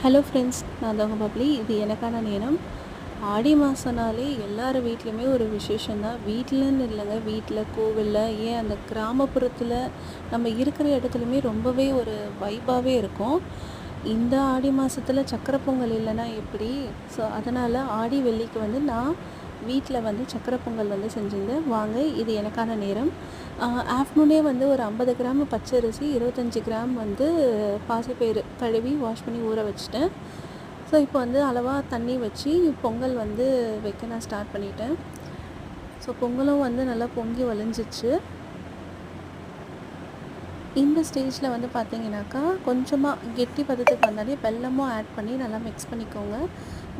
Hello friends, நான் தான் உங்கள் பப்ளி. இது எனக்கான நேரம். ஆடி மாதம்னாலே எல்லார் வீட்லேயுமே ஒரு விசேஷந்தான். வீட்டிலன்னு இல்லைங்க, வீட்டில், கோவிலில், ஏன் அந்த கிராமப்புறத்தில் நம்ம இருக்கிற இடத்துலையுமே ரொம்பவே ஒரு வைப்பாகவே இருக்கும். இந்த ஆடி மாதத்தில் சக்கரை பொங்கல் இல்லைன்னா எப்படி? ஸோ அதனால் ஆடி வெள்ளிக்கு வந்து நான் வீட்டில் வந்து சக்கரை பொங்கல் வந்து செஞ்சுருந்தேன். வாங்க, இது எனக்கான நேரம். ஆஃப்டர்நூனே வந்து ஒரு 50 கிராம் பச்சரிசி, 25 கிராம் வந்து பாசிப்பயிறு கழுவி வாஷ் பண்ணி ஊற வச்சுட்டேன். ஸோ இப்போ வந்து அளவாக தண்ணி வச்சு பொங்கல் வந்து வைக்க நான் ஸ்டார்ட் பண்ணிட்டேன். ஸோ பொங்கலும் வந்து நல்லா பொங்கி வழிஞ்சிச்சு. இந்த ஸ்டேஜில் வந்து பார்த்தீங்கன்னாக்கா கொஞ்சமாக கெட்டி பதத்துக்கு வந்தாலே வெல்லமும் ஆட் பண்ணி நல்லா மிக்ஸ் பண்ணிக்கோங்க.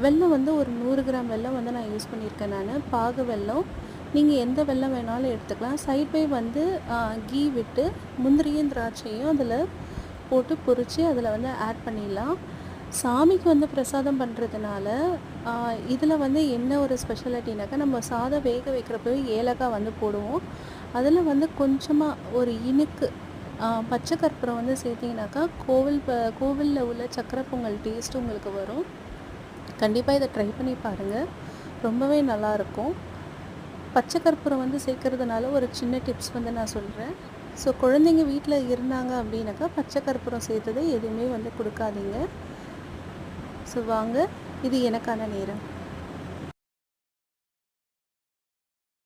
வெல்லம் வந்து ஒரு 100 கிராம் வெல்லம் வந்து நான் யூஸ் பண்ணியிருக்கேன். நான் பாகு வெல்லம், நீங்கள் எந்த வெல்லம் வேணாலும் எடுத்துக்கலாம். சைட் பை வந்து கீ விட்டு முந்திரியும் திராட்சையும் அதில் போட்டு பொரித்து அதில் வந்து ஆட் பண்ணிடலாம். சாமிக்கு வந்து பிரசாதம் பண்ணுறதுனால இதில் வந்து என்ன ஒரு ஸ்பெஷாலிட்டினாக்கா, நம்ம சாதம் வேக வைக்கிறப்போ ஏலக்காய் வந்து போடுவோம். அதில் வந்து கொஞ்சமாக ஒரு இனிக்கு பச்சை கற்பூரம் வந்து சேர்த்திங்கனாக்கா கோவிலில் உள்ள சக்கரை பொங்கல் டேஸ்ட்டு உங்களுக்கு வரும். கண்டிப்பாக இதை ட்ரை பண்ணி பாருங்கள், ரொம்பவே நல்லாயிருக்கும். பச்சை கற்பூரம் வந்து சேர்க்கறதுனால ஒரு சின்ன டிப்ஸ் வந்து நான் சொல்கிறேன். ஸோ குழந்தைங்க வீட்டில் இருந்தாங்க அப்படின்னாக்கா பச்சை கற்பூரம் சேர்த்தது எதுவுமே வந்து கொடுக்காதீங்க. ஸோ வாங்க, இது எனக்கான நேரம்.